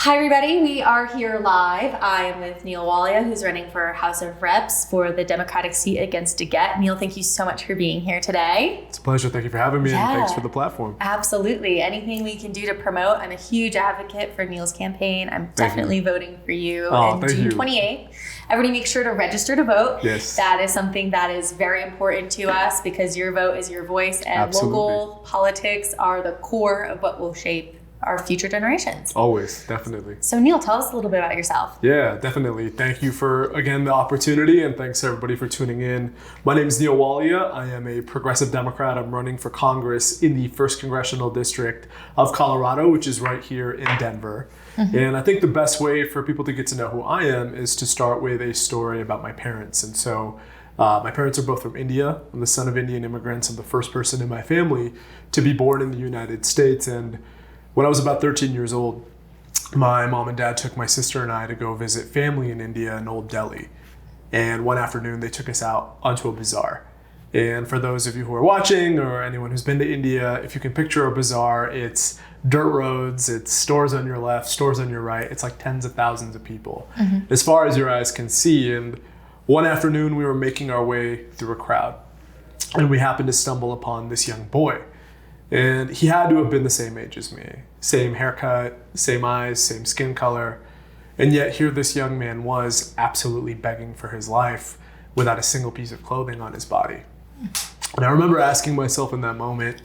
Hi everybody, we are here live. I am with Neal Walia, who's running for House of Reps for the Democratic seat against DeGette. Neal, thank you so much for being here today. It's a pleasure. Thank you for having me, and thanks for the platform. Absolutely. Anything we can do to promote. I'm a huge advocate for Neal's campaign. I'm definitely voting for you in June 28th. Everybody make sure to register to vote. Yes. That is something that is very important to us because your vote is your voice, and local politics are the core of what will shape our future generations. Always, definitely. So Neal, tell us a little bit about yourself. Yeah, definitely. Thank you for, again, the opportunity, and thanks everybody for tuning in. My name is Neal Walia. I am a progressive Democrat. I'm running for Congress in the 1st Congressional District of Colorado, which is right here in Denver. Mm-hmm. And I think the best way for people to get to know who I am is to start with a story about my parents. And so my parents are both from India. I'm the son of Indian immigrants. I'm the first person in my family to be born in the United States. And when I was about 13 years old, my mom and dad took my sister and I to go visit family in India in Old Delhi. And one afternoon, they took us out onto a bazaar. And for those of you who are watching or anyone who's been to India, if you can picture a bazaar, it's dirt roads, it's stores on your left, stores on your right. It's like tens of thousands of people, as far as your eyes can see. And one afternoon, we were making our way through a crowd, and we happened to stumble upon this young boy. And he had to have been the same age as me. Same haircut, same eyes, same skin color. And yet here this young man was absolutely begging for his life without a single piece of clothing on his body. And I remember asking myself in that moment,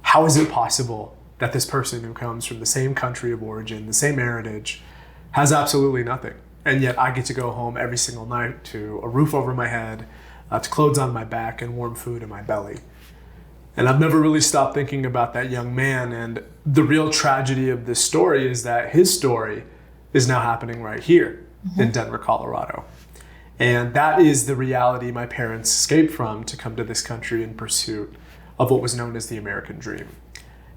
how is it possible that this person who comes from the same country of origin, the same heritage, has absolutely nothing? And yet I get to go home every single night to a roof over my head, to clothes on my back, and warm food in my belly. And I've never really stopped thinking about that young man. And the real tragedy of this story is that his story is now happening right here in Denver, Colorado. And that is the reality my parents escaped from to come to this country in pursuit of what was known as the American dream.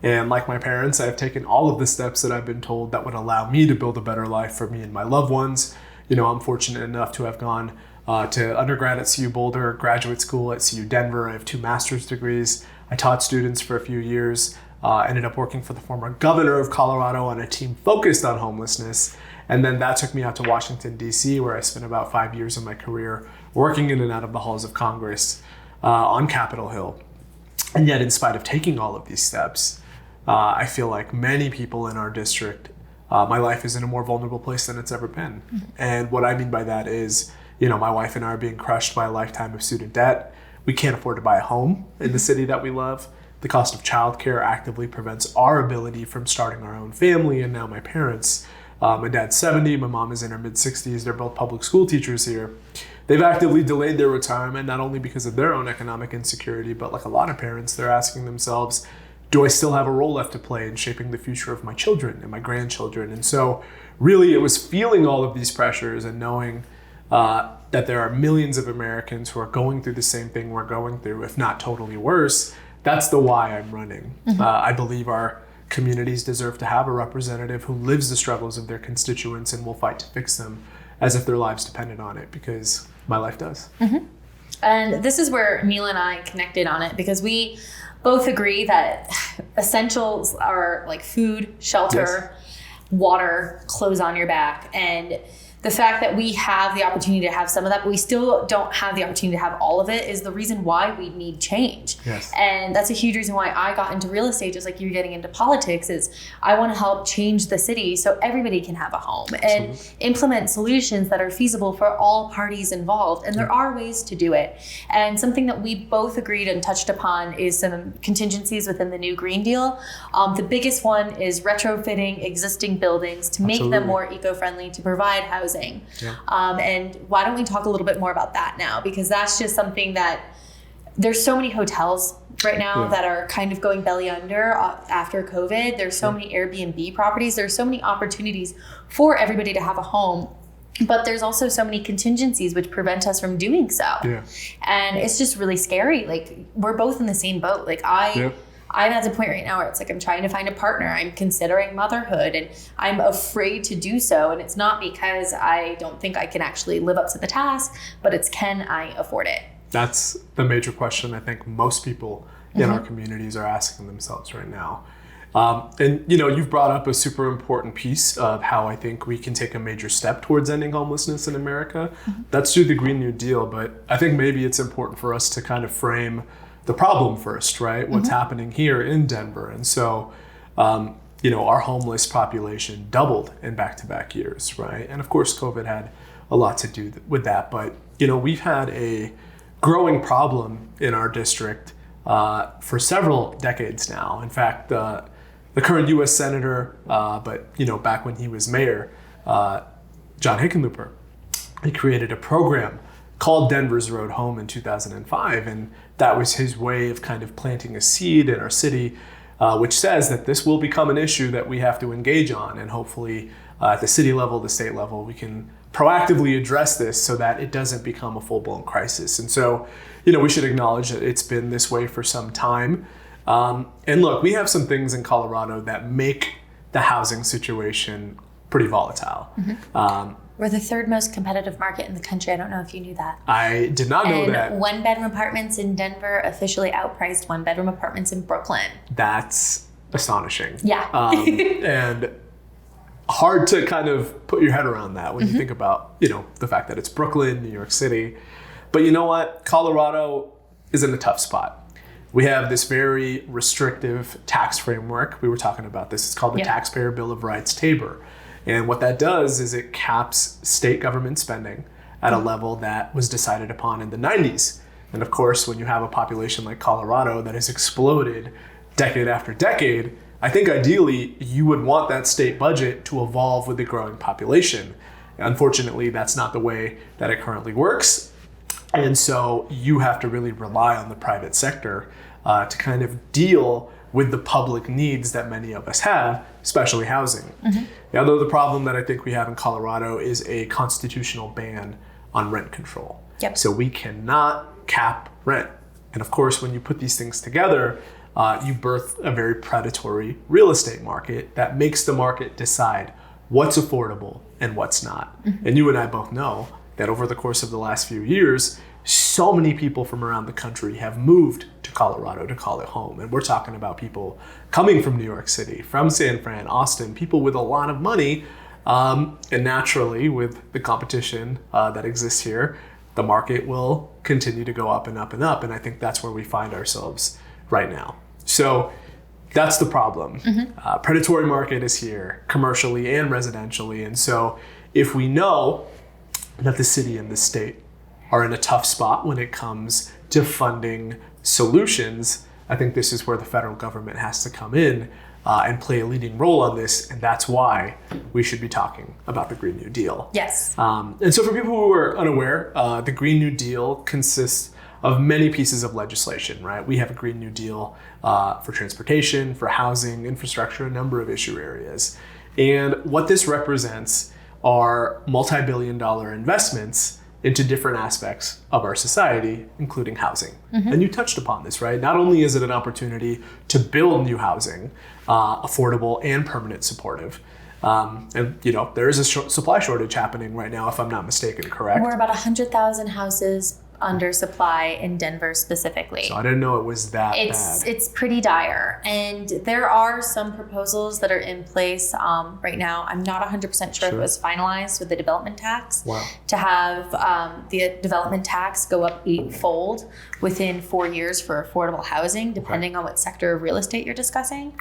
And like my parents, I've taken all of the steps that I've been told that would allow me to build a better life for me and my loved ones. You know, I'm fortunate enough to have gone to undergrad at CU Boulder, graduate school at CU Denver. I have 2 master's degrees. I taught students for a few years, ended up working for the former governor of Colorado on a team focused on homelessness. And then that took me out to Washington, D.C., where I spent about 5 years of my career working in and out of the halls of Congress on Capitol Hill. And yet, in spite of taking all of these steps, I feel like many people in our district, my life is in a more vulnerable place than it's ever been. And what I mean by that is, you know, my wife and I are being crushed by a lifetime of student debt. We can't afford to buy a home in the city that we love. The cost of childcare actively prevents our ability from starting our own family. And now my parents, my dad's 70, my mom is in her mid-60s. They're both public school teachers here. They've actively delayed their retirement, not only because of their own economic insecurity, but like a lot of parents, they're asking themselves, do I still have a role left to play in shaping the future of my children and my grandchildren? And so really it was feeling all of these pressures and knowing that there are millions of Americans who are going through the same thing we're going through, if not totally worse. That's the why I'm running. I believe our communities deserve to have a representative who lives the struggles of their constituents and will fight to fix them as if their lives depended on it, because my life does. And this is where Neal and I connected on it, because we both agree that essentials are like food, shelter, water, clothes on your back. And the fact that we have the opportunity to have some of that, but we still don't have the opportunity to have all of it, is the reason why we need change. And that's a huge reason why I got into real estate, just like you're getting into politics, is I want to help change the city so everybody can have a home and implement solutions that are feasible for all parties involved. And there are ways to do it. And something that we both agreed and touched upon is some contingencies within the new Green Deal. The biggest one is retrofitting existing buildings to make them more eco-friendly, to provide housing. And why don't we talk a little bit more about that now? Because that's just something that there's so many hotels right now that are kind of going belly under after COVID. There's so many Airbnb properties. There's so many opportunities for everybody to have a home. But there's also so many contingencies which prevent us from doing so. And it's just really scary. Like, we're both in the same boat. Like, I'm at the point right now where it's like I'm trying to find a partner. I'm considering motherhood, and I'm afraid to do so. And it's not because I don't think I can actually live up to the task, but it's, can I afford it? That's the major question I think most people in our communities are asking themselves right now. And you've brought up a super important piece of how I think we can take a major step towards ending homelessness in America. That's through the Green New Deal, but I think maybe it's important for us to kind of frame the problem first, right? What's happening here in Denver. And so, our homeless population doubled in back-to-back years, right? And of course, COVID had a lot to do with that. But, we've had a growing problem in our district for several decades now. In fact, the current U.S. Senator, but back when he was mayor, John Hickenlooper, he created a program called Denver's Road Home in 2005, and that was his way of kind of planting a seed in our city, which says that this will become an issue that we have to engage on, and hopefully at the city level, the state level, we can proactively address this so that it doesn't become a full-blown crisis. And so, we should acknowledge that it's been this way for some time. And look, we have some things in Colorado that make the housing situation pretty volatile. We're the third most competitive market in the country. I don't know if you knew that. I did not know that. One-bedroom apartments in Denver officially outpriced one-bedroom apartments in Brooklyn. That's astonishing. Yeah. And hard to kind of put your head around that when you think about, the fact that it's Brooklyn, New York City. But you know what? Colorado is in a tough spot. We have this very restrictive tax framework. We were talking about this. It's called the Taxpayer Bill of Rights, TABOR. And what that does is it caps state government spending at a level that was decided upon in the 90s. And of course, when you have a population like Colorado that has exploded decade after decade, I think ideally you would want that state budget to evolve with the growing population. Unfortunately, that's not the way that it currently works. And so you have to really rely on the private sector to kind of deal with the public needs that many of us have, especially housing. Although the problem that I think we have in Colorado is a constitutional ban on rent control. So we cannot cap rent. And of course, when you put these things together, you birth a very predatory real estate market that makes the market decide what's affordable and what's not. And you and I both know that over the course of the last few years, so many people from around the country have moved to Colorado to call it home. And we're talking about people coming from New York City, from San Fran, Austin, people with a lot of money. And naturally, with the competition that exists here, the market will continue to go up and up and up. And I think that's where we find ourselves right now. So that's the problem. Predatory market is here, commercially and residentially. And so if we know that the city and the state are in a tough spot when it comes to funding solutions, I think this is where the federal government has to come in and play a leading role on this. And that's why we should be talking about the Green New Deal. Yes. And so for people who are unaware, the Green New Deal consists of many pieces of legislation, right? We have a Green New Deal for transportation, for housing, infrastructure, a number of issue areas. And what this represents are multi-billion-dollar investments into different aspects of our society, including housing. And you touched upon this, right? Not only is it an opportunity to build new housing, affordable and permanent supportive, and there is a supply shortage happening right now, if I'm not mistaken, correct? We're about 100,000 houses under supply in Denver specifically. So I didn't know it was that bad. It's pretty dire. And there are some proposals that are in place right now. I'm not 100% sure if it was finalized with the development tax. To have the development tax go up 8-fold within 4 years for affordable housing, depending on what sector of real estate you're discussing.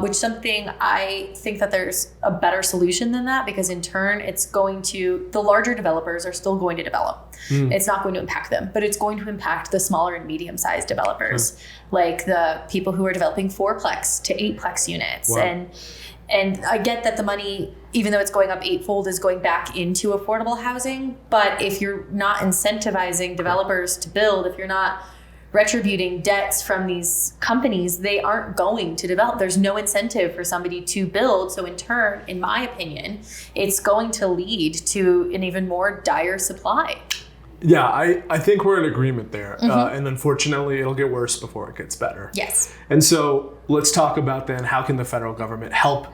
Which something I think that there's a better solution than that, because in turn, the larger developers are still going to develop. It's not going to impact them, but it's going to impact the smaller and medium-sized developers, like the people who are developing 4-plex to 8-plex units. And I get that the money, even though it's going up 8-fold, is going back into affordable housing. But if you're not incentivizing developers to build, if you're not retributing debts from these companies, they aren't going to develop. There's no incentive for somebody to build. So in turn, in my opinion, it's going to lead to an even more dire supply. Yeah, I think we're in agreement there. And unfortunately, it'll get worse before it gets better. Yes. And so let's talk about then, how can the federal government help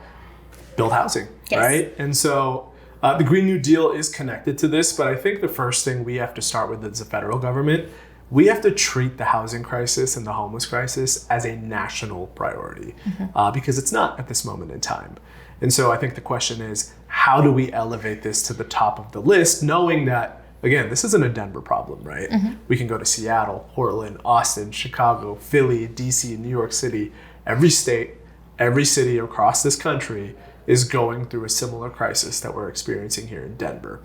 build housing, right? And so the Green New Deal is connected to this, but I think the first thing we have to start with as the federal government, we have to treat the housing crisis and the homeless crisis as a national priority because it's not at this moment in time. And so I think the question is, how do we elevate this to the top of the list, knowing that, again, this isn't a Denver problem, right? We can go to Seattle, Portland, Austin, Chicago, Philly, DC, New York City. Every state, every city across this country is going through a similar crisis that we're experiencing here in Denver.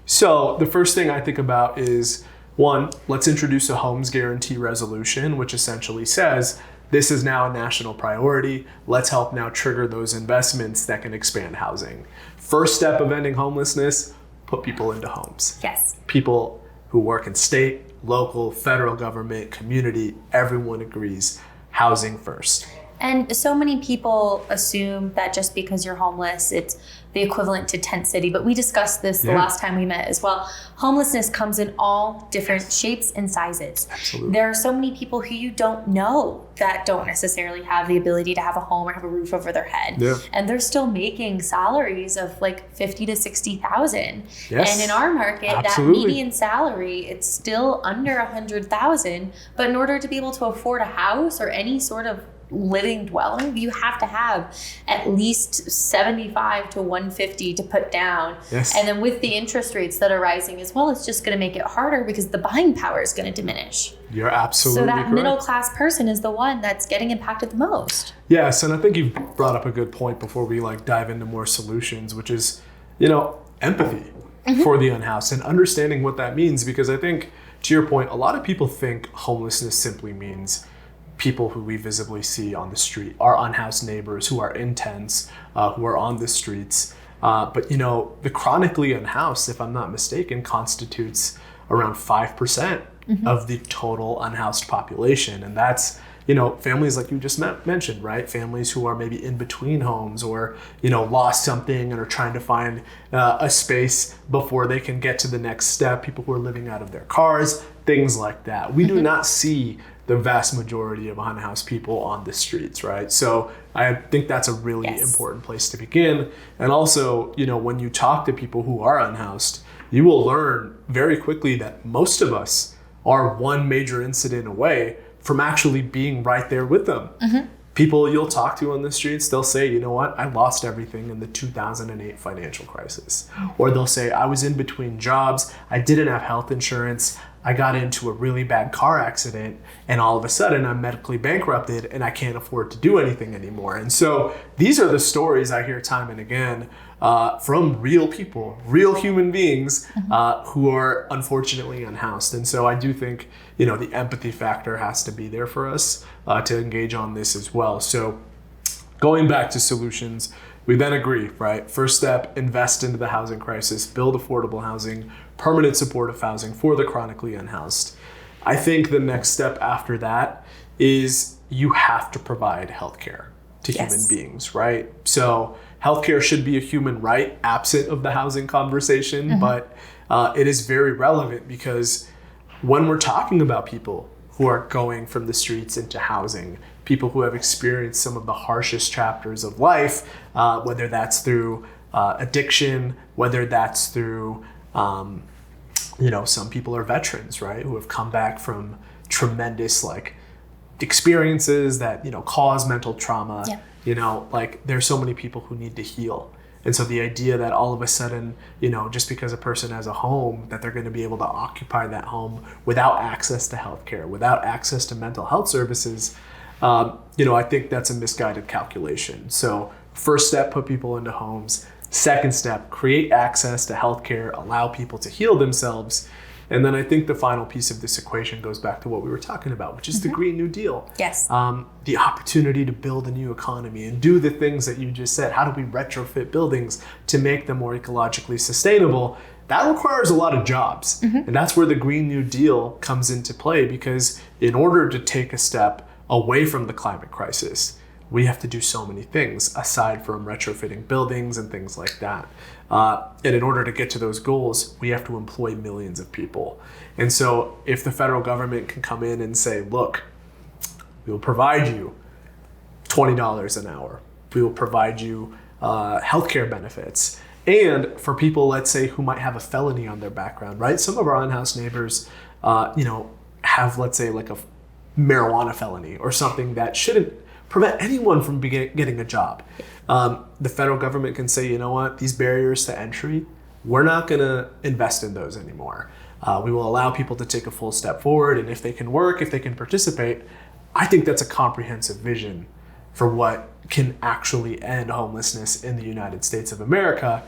So the first thing I think about is, one, let's introduce a homes guarantee resolution, which essentially says, this is now a national priority. Let's help now trigger those investments that can expand housing. First step of ending homelessness, put people into homes. Yes. People who work in state, local, federal government, community, everyone agrees, housing first. And so many people assume that just because you're homeless, it's the equivalent to tent city. But we discussed this the last time we met as well. Homelessness comes in all different shapes and sizes. Absolutely. There are so many people who you don't know that don't necessarily have the ability to have a home or have a roof over their head. Yeah. And they're still making salaries of like 50 to 60,000. Yes. And in our market, Absolutely. that median salary, it's still under 100,000. But in order to be able to afford a house or any sort of living dwelling, you have to have at least 75 to 150 to put down. Yes. And then with the interest rates that are rising as well, it's just going to make it harder because the buying power is going to diminish. You're absolutely So that correct. middle class person is the one that's getting impacted the most. Yes, and I think you've brought up a good point before we dive into more solutions, which is, empathy for the unhoused and understanding what that means. Because I think, to your point, a lot of people think homelessness simply means people who we visibly see on the street, our unhoused neighbors who are in tents, who are on the streets. But the chronically unhoused, if I'm not mistaken, constitutes around 5% of the total unhoused population. And that's, families like you just mentioned, right? Families who are maybe in between homes or, lost something and are trying to find a space before they can get to the next step. People who are living out of their cars, things like that. We do not see the vast majority of unhoused people on the streets, right? So I think that's a really important place to begin. And also, when you talk to people who are unhoused, you will learn very quickly that most of us are one major incident away from actually being right there with them. People you'll talk to on the streets, they'll say, you know what, I lost everything in the 2008 financial crisis. Or they'll say, I was in between jobs, I didn't have health insurance, I got into a really bad car accident, and all of a sudden I'm medically bankrupted and I can't afford to do anything anymore. And so these are the stories I hear time and again from real people, real human beings who are unfortunately unhoused. And so I do think, the empathy factor has to be there for us to engage on this as well. So going back to solutions, we then agree, right? First step, invest into the housing crisis, build affordable housing, permanent supportive housing for the chronically unhoused. I think the next step after that is you have to provide healthcare to human beings, right? So healthcare should be a human right, absent of the housing conversation, but it is very relevant because when we're talking about people who are going from the streets into housing, people who have experienced some of the harshest chapters of life, whether that's through addiction, whether that's through, some people are veterans, right, who have come back from tremendous experiences that, cause mental trauma. There's so many people who need to heal. And so the idea that all of a sudden, just because a person has a home, that they're going to be able to occupy that home without access to healthcare, without access to mental health services, I think that's a misguided calculation. So first step, put people into homes. Second step, create access to healthcare, allow people to heal themselves. And then I think the final piece of this equation goes back to what we were talking about, which is the Green New Deal. Yes. The opportunity to build a new economy and do the things that you just said. How do we retrofit buildings to make them more ecologically sustainable? That requires a lot of jobs. And that's where the Green New Deal comes into play, because in order to take a step away from the climate crisis, we have to do so many things aside from retrofitting buildings and things like that. And in order to get to those goals, we have to employ millions of people. And so if the federal government can come in and say, look, we will provide you $20 an hour. We will provide you healthcare benefits. And for people, let's say, who might have a felony on their background, right? Some of our unhoused neighbors, have, let's say, like a marijuana felony or something that shouldn't prevent anyone from getting a job. The federal government can say, you know what, these barriers to entry, we're not going to invest in those anymore. We will allow people to take a full step forward, and if they can work, if they can participate, I think that's a comprehensive vision for what can actually end homelessness in the United States of America.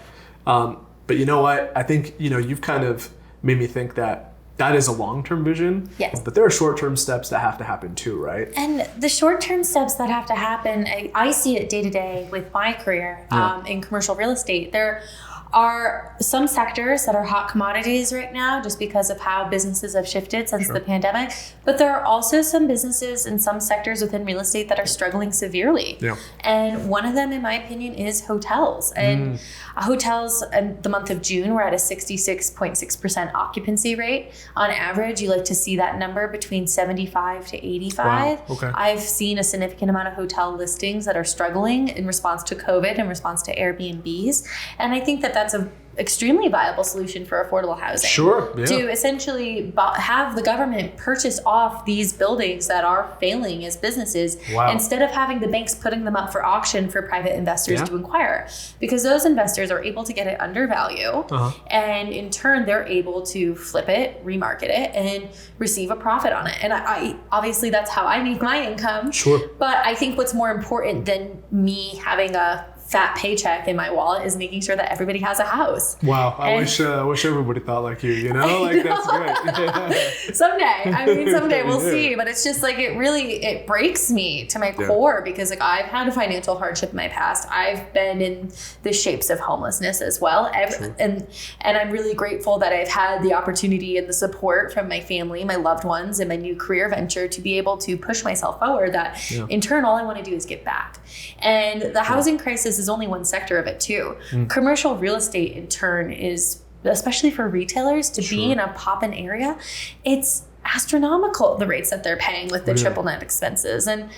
But you know what? I think, you've kind of made me think that is a long-term vision. Yes. But there are short-term steps that have to happen too, right? And the short-term steps that have to happen, I see it day to day with my career in commercial real estate. There are some sectors that are hot commodities right now just because of how businesses have shifted since the pandemic. But there are also some businesses and some sectors within real estate that are struggling severely. Yeah. And one of them, in my opinion, is hotels. And hotels in the month of June, we're at a 66.6% occupancy rate. On average, you like to see that number between 75 to 85. Wow. Okay. I've seen a significant amount of hotel listings that are struggling in response to COVID, in response to Airbnbs. And I think that that's an extremely viable solution for affordable housing. Sure. Yeah. To essentially have the government purchase off these buildings that are failing as businesses instead of having the banks putting them up for auction for private investors to acquire. Because those investors are able to get it under value and in turn they're able to flip it, remarket it, and receive a profit on it. And I obviously that's how I make my income. Sure. But I think what's more important than me having a fat paycheck in my wallet is making sure that everybody has a house. Wow. I wish everybody thought like you, Like, that's great. Someday we'll see. But it's just like, it breaks me to my core because like I've had a financial hardship in my past. I've been in the shapes of homelessness as well. And I'm really grateful that I've had the opportunity and the support from my family, my loved ones, and my new career venture to be able to push myself forward that in turn, all I want to do is give back. And the housing crisis is only one sector of it too. Commercial real estate in turn is, especially for retailers to be in a pop-in area, it's astronomical, the rates that they're paying with the triple net expenses. And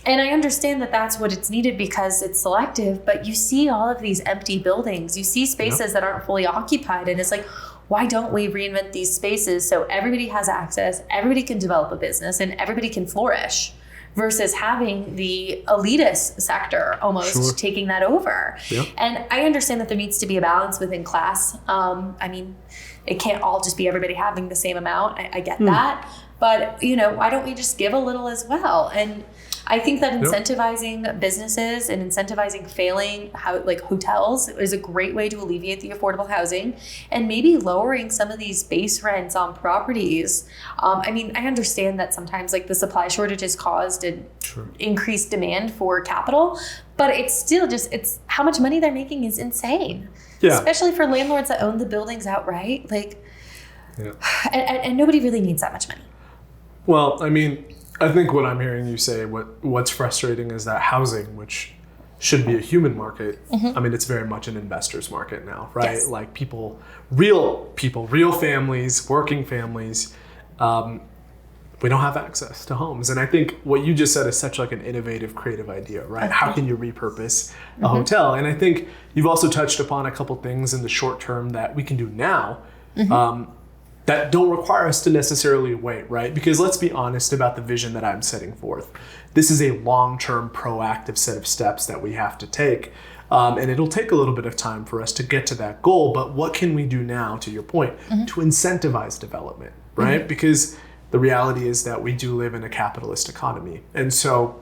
I understand that that's what it's needed because it's selective, but you see all of these empty buildings, you see spaces that aren't fully occupied, and it's like, why don't we reinvent these spaces so everybody has access, everybody can develop a business, and everybody can flourish? Versus having the elitist sector almost taking that over. Yep. And I understand that there needs to be a balance within class. It can't all just be everybody having the same amount. I get that. But, why don't we just give a little as well? And I think that incentivizing businesses and incentivizing failing hotels is a great way to alleviate the affordable housing, and maybe lowering some of these base rents on properties. I understand that sometimes the supply shortages caused an increased demand for capital, but it's still it's how much money they're making is insane. Yeah. Especially for landlords that own the buildings outright. And nobody really needs that much money. Well, I think what I'm hearing you say, what's frustrating is that housing, which should be a human market, it's very much an investor's market now, right? Yes. Like real families, working families, we don't have access to homes. And I think what you just said is such an innovative, creative idea, right? How can you repurpose a hotel? And I think you've also touched upon a couple things in the short term that we can do now, that don't require us to necessarily wait, right? Because let's be honest about the vision that I'm setting forth. This is a long-term proactive set of steps that we have to take. And it'll take a little bit of time for us to get to that goal. But what can we do now, to your point, to incentivize development, right? Because the reality is that we do live in a capitalist economy. And so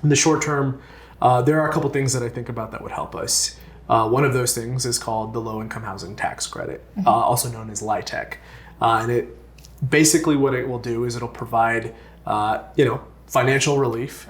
in the short term, there are a couple things that I think about that would help us. One of those things is called the Low-Income Housing Tax Credit, also known as LIHTC. And it basically what it will do is it'll provide, financial relief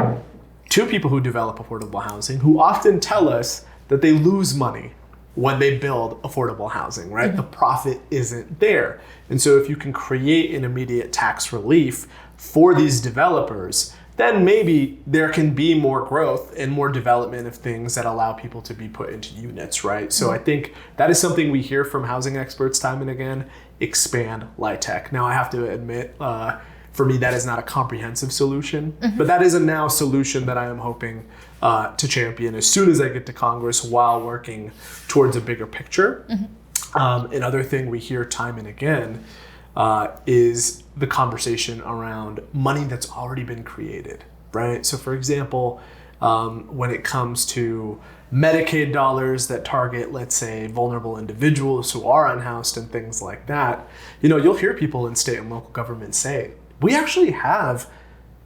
to people who develop affordable housing, who often tell us that they lose money when they build affordable housing, right? The profit isn't there. And so if you can create an immediate tax relief for these developers, then maybe there can be more growth and more development of things that allow people to be put into units, right? So I think that is something we hear from housing experts time and again: expand LIHTC. Now I have to admit, for me, that is not a comprehensive solution, but that is a now solution that I am hoping to champion as soon as I get to Congress, while working towards a bigger picture. Another thing we hear time and again is the conversation around money that's already been created, right? So for example, when it comes to Medicaid dollars that target, let's say, vulnerable individuals who are unhoused and things like that, you'll hear people in state and local government say, we actually have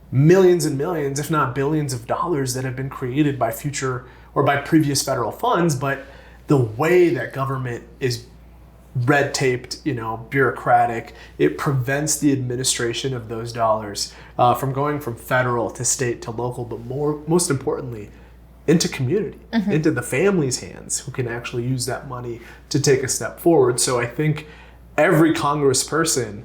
millions and millions, if not billions of dollars that have been created by future or by previous federal funds, but the way that government is red taped, bureaucratic, it prevents the administration of those dollars from going from federal to state to local, but most importantly, into community, into the family's hands who can actually use that money to take a step forward. So I think every congressperson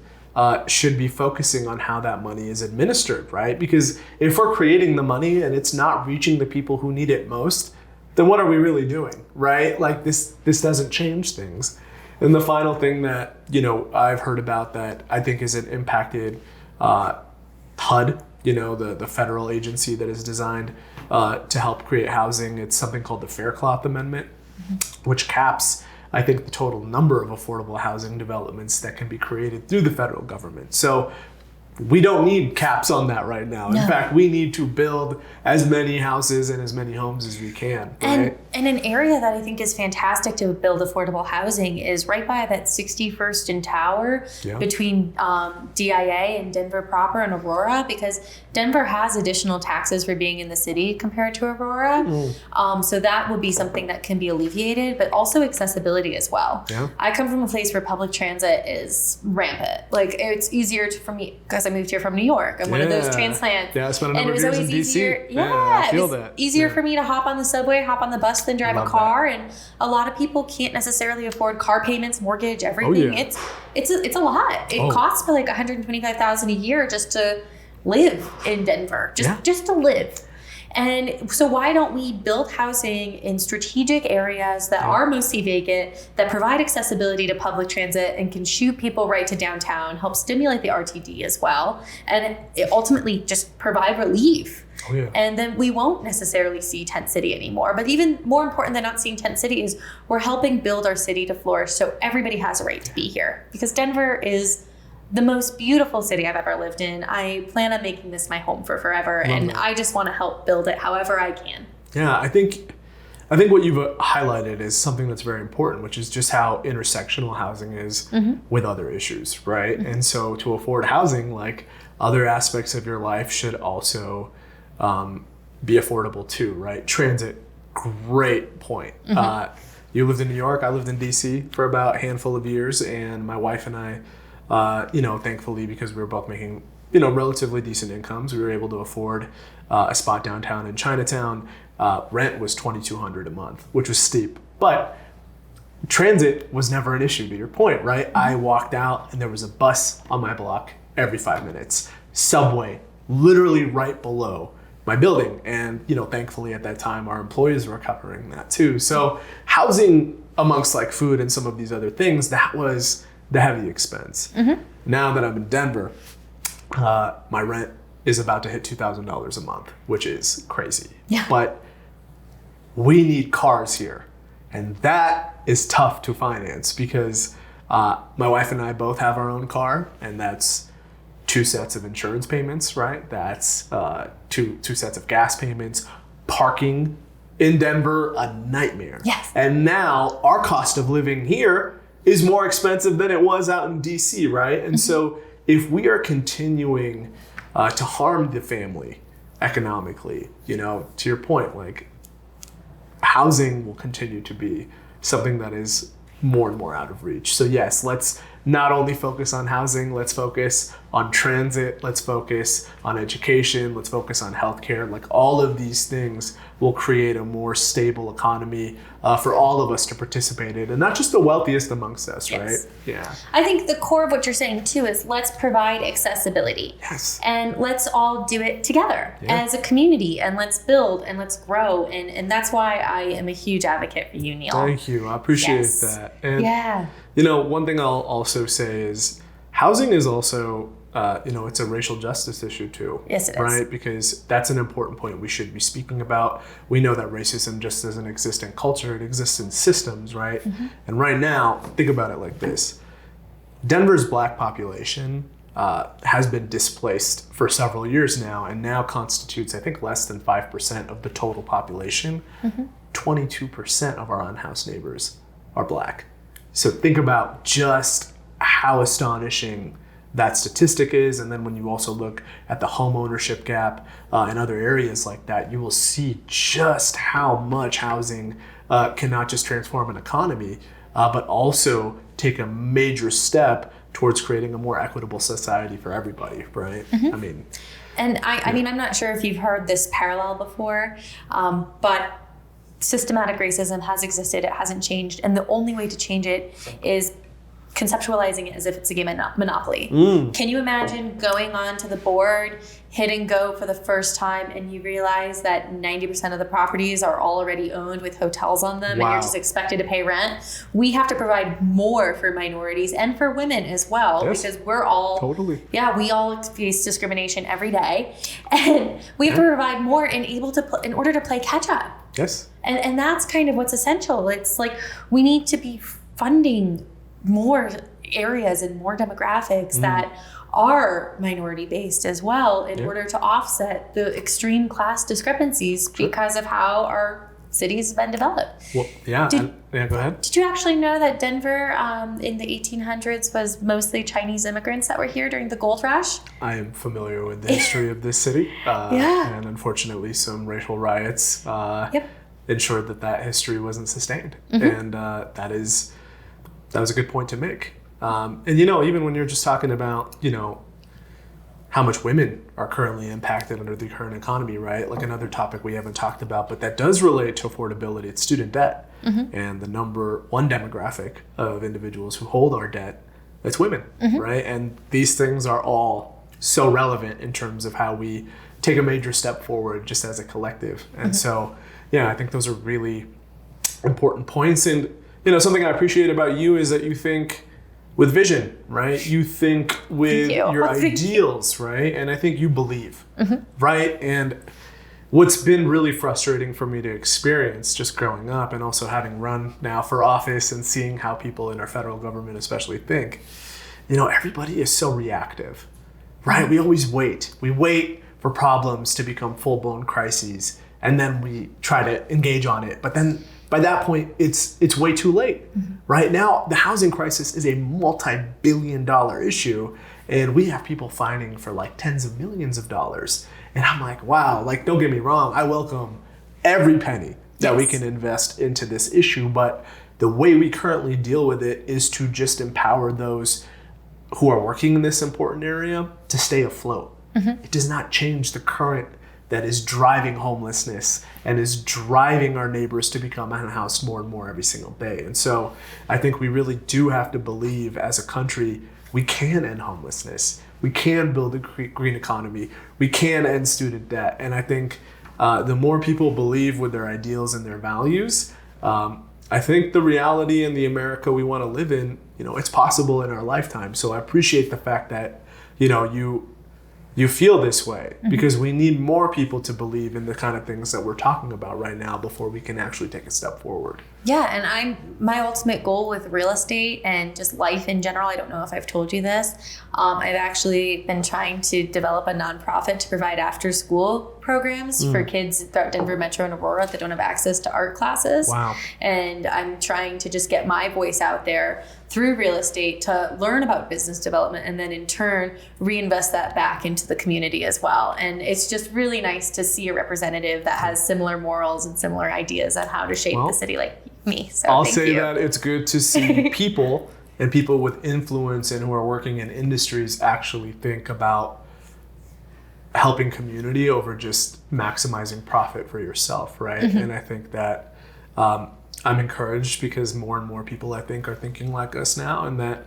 should be focusing on how that money is administered, right? Because if we're creating the money and it's not reaching the people who need it most, then what are we really doing, right? Like this doesn't change things. And the final thing that, I've heard about that I think is an impacted HUD, the federal agency that is designed to help create housing. It's something called the Faircloth Amendment, which caps, I think, the total number of affordable housing developments that can be created through the federal government. So we don't need caps on that right now. No. In fact, we need to build as many houses and as many homes as we can. Right? And an area that I think is fantastic to build affordable housing is right by that 61st and Tower between DIA and Denver proper and Aurora, because Denver has additional taxes for being in the city compared to Aurora. So that would be something that can be alleviated, but also accessibility as well. Yeah. I come from a place where public transit is rampant. Like, it's easier for me because I moved here from New York. I'm one of those transplants. Yeah, I spent a and number it of was years always in easier. DC. I feel it was that. easier for me to hop on the subway, hop on the bus than drive Love a car. And a lot of people can't necessarily afford car payments, mortgage, everything. yeah. It's a lot. It costs for like $125,000 a year just to live in Denver, just to live. And so why don't we build housing in strategic areas that are mostly vacant, that provide accessibility to public transit and can shoot people right to downtown, help stimulate the RTD as well, and it ultimately just provide relief. And then we won't necessarily see tent city anymore. But even more important than not seeing tent city is we're helping build our city to flourish so everybody has a right to be here. Because Denver is the most beautiful city I've ever lived in. I plan on making this my home for forever, and I just want to help build it however I can. Yeah, I think what you've highlighted is something that's very important, which is just how intersectional housing is with other issues, right? And so to afford housing, like other aspects of your life should also be affordable too, right? Transit, great point. You lived in New York, I lived in DC for about a handful of years, and my wife and I, thankfully, because we were both making, relatively decent incomes, we were able to afford a spot downtown in Chinatown. Rent was $2,200 a month, which was steep, but transit was never an issue, to your point, right? I walked out and there was a bus on my block every 5 minutes, subway literally right below my building. And, thankfully at that time, our employees were covering that too. So housing, amongst like food and some of these other things, that was the heavy expense. Now that I'm in Denver, my rent is about to hit $2,000 a month, which is crazy. Yeah. But we need cars here. And that is tough to finance because my wife and I both have our own car, and that's 2 sets of insurance payments, right? That's two sets of gas payments. Parking in Denver, a nightmare. Yes. And now our cost of living here is more expensive than it was out in DC, right? And so if we are continuing to harm the family economically, to your point, like housing will continue to be something that is more and more out of reach. So yes, let's not only focus on housing, let's focus on transit, let's focus on education, let's focus on healthcare. Like all of these things will create a more stable economy for all of us to participate in, and not just the wealthiest amongst us, Yes. right? Yeah. I think the core of what you're saying too is let's provide accessibility. Yes. And let's all do it together as a community, and let's build and let's grow. And that's why I am a huge advocate for you, Neal. Thank you. I appreciate Yes. that. And Yeah. one thing I'll also say is housing is also, it's a racial justice issue too. Yes, it is. Right? Because that's an important point we should be speaking about. We know that racism just doesn't exist in culture, it exists in systems, right? And right now, think about it like this. Denver's Black population has been displaced for several years now, and now constitutes, I think, less than 5% of the total population. 22% of our unhoused neighbors are Black. So think about just how astonishing that statistic is. And then when you also look at the home ownership gap in other areas like that, you will see just how much housing can not just transform an economy, but also take a major step towards creating a more equitable society for everybody, right? I mean, and I mean, I'm not sure if you've heard this parallel before, but systematic racism has existed. It hasn't changed. And the only way to change it is conceptualizing it as if it's a game of Monopoly. Can you imagine going onto the board, hit and go for the first time, and you realize that 90% of the properties are already owned with hotels on them, and you're just expected to pay rent? We have to provide more for minorities and for women as well, because we're all, we all face discrimination every day, and we have to provide more in order to play catch up. And that's kind of what's essential. It's like we need to be funding more areas and more demographics that are minority based as well in order to offset the extreme class discrepancies because of how our cities have been developed. Well, go ahead. Did you actually know that Denver in the 1800s was mostly Chinese immigrants that were here during the gold rush? I am familiar with the history of this city. And unfortunately some racial riots ensured that history wasn't sustained. And that was a good point to make. And, even when you're just talking about, how much women are currently impacted under the current economy, right? Like another topic we haven't talked about, but that does relate to affordability. It's student debt. And the number one demographic of individuals who hold our debt, it's women, right? And these things are all so relevant in terms of how we take a major step forward just as a collective. And so, I think those are really important points. And something I appreciate about you is that you think with vision, right? You think with your ideals, right? And I think you believe, right? And what's been really frustrating for me to experience just growing up and also having run now for office and seeing how people in our federal government especially think, everybody is so reactive, right? We always wait. We wait for problems to become full-blown crises, and then we try to engage on it. But then by that point, it's way too late. Right now, the housing crisis is a multi-billion-dollar issue, and we have people fighting for like tens of millions of dollars. And I'm like, wow, don't get me wrong, I welcome every penny that we can invest into this issue, but the way we currently deal with it is to just empower those who are working in this important area to stay afloat. It does not change the current that is driving homelessness and is driving our neighbors to become unhoused more and more every single day. And so I think we really do have to believe as a country, we can end homelessness. We can build a green economy. We can end student debt. And I think the more people believe with their ideals and their values, I think the reality in the America we want to live in, it's possible in our lifetime. So I appreciate the fact that, you feel this way, because we need more people to believe in the kind of things that we're talking about right now before we can actually take a step forward. Yeah, and my ultimate goal with real estate and just life in general, I don't know if I've told you this, I've actually been trying to develop a nonprofit to provide after school programs for kids throughout Denver Metro and Aurora that don't have access to art classes. Wow. And I'm trying to just get my voice out there through real estate to learn about business development and then in turn reinvest that back into the community as well. And it's just really nice to see a representative that has similar morals and similar ideas on how to shape the city like me. So I'll say that it's good to see people and people with influence and who are working in industries actually think about helping community over just maximizing profit for yourself, right? And I think that I'm encouraged because more and more people, I think, are thinking like us now, and that,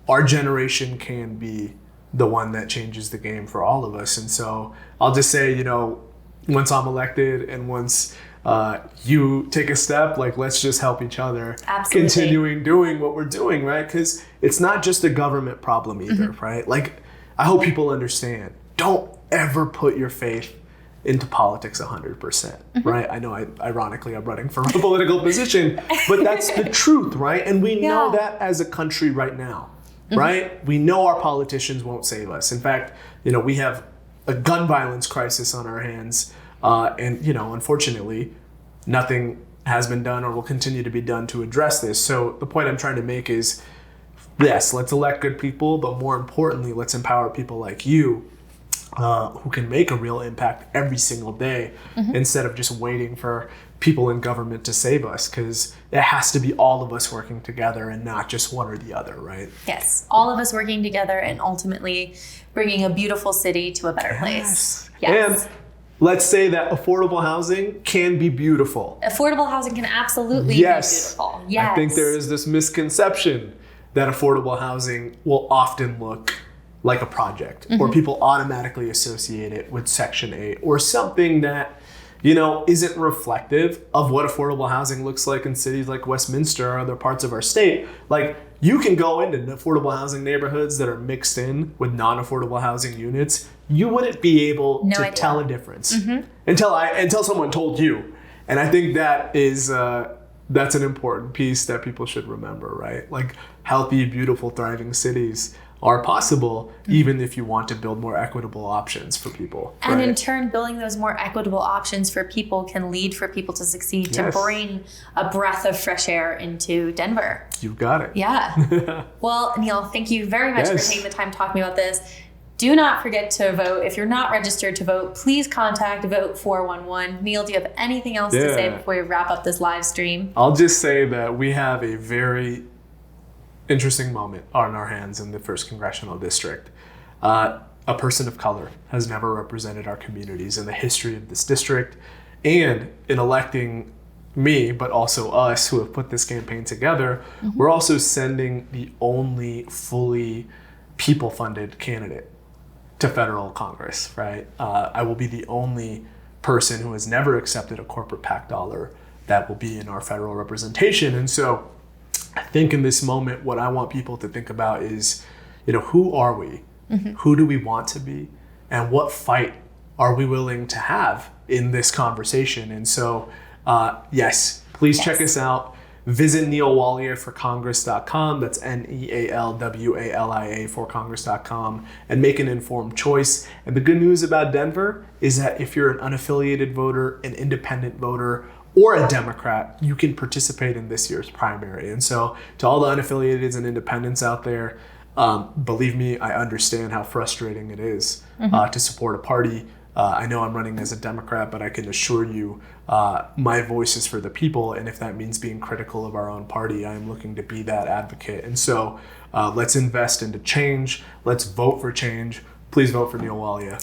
our generation can be the one that changes the game for all of us. And so I'll just say, once I'm elected and once you take a step, let's just help each other. Absolutely. Continuing doing what we're doing, right? Because it's not just a government problem either, right? I hope people understand, don't ever put your faith into politics 100%, right? I know ironically I'm running for a political position, but that's the truth, right? And we know that as a country right now. right? We know our politicians won't save us. In fact, we have a gun violence crisis on our hands. And, unfortunately, nothing has been done or will continue to be done to address this. So the point I'm trying to make is, yes, let's elect good people, but more importantly, let's empower people like you who can make a real impact every single day instead of just waiting for people in government to save us, because it has to be all of us working together and not just one or the other, right? Yes, all of us working together and ultimately bringing a beautiful city to a better place. Yes. And let's say that affordable housing can be beautiful. Affordable housing can absolutely be beautiful. Yes. I think there is this misconception that affordable housing will often look like a project, or people automatically associate it with Section 8 or something that, isn't reflective of what affordable housing looks like in cities like Westminster or other parts of our state. Like, you can go into affordable housing neighborhoods that are mixed in with non-affordable housing units. You wouldn't be able to tell a difference until someone told you. And I think that is that's an important piece that people should remember, right? Like, healthy, beautiful, thriving cities are possible even if you want to build more equitable options for people. And in turn, building those more equitable options for people can lead for people to succeed, to bring a breath of fresh air into Denver. You got it. Yeah. Well, Neal, thank you very much for taking the time talking about this. Do not forget to vote. If you're not registered to vote, please contact Vote 411. Neal, do you have anything else to say before we wrap up this live stream? I'll just say that we have a very interesting moment on our hands in the 1st Congressional District. A person of color has never represented our communities in the history of this district. And in electing me, but also us who have put this campaign together, we're also sending the only fully people-funded candidate to federal Congress, right? I will be the only person who has never accepted a corporate PAC dollar that will be in our federal representation. And so I think in this moment, what I want people to think about is, who are we? Who do we want to be? And what fight are we willing to have in this conversation? And so, yes, please check us out. Visit nealwaliaforcongress.com. That's NEALWALIA for Congress.com, and make an informed choice. And the good news about Denver is that if you're an unaffiliated voter, an independent voter, or a Democrat, you can participate in this year's primary. And so to all the unaffiliateds and independents out there, believe me, I understand how frustrating it is to support a party. I know I'm running as a Democrat, but I can assure you my voice is for the people. And if that means being critical of our own party, I am looking to be that advocate. And so let's invest into change. Let's vote for change. Please vote for Neal Walia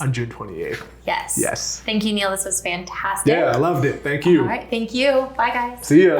on June 28th. Yes. Thank you, Neal. This was fantastic. Yeah, I loved it. Thank you. All right. Thank you. Bye, guys. See ya.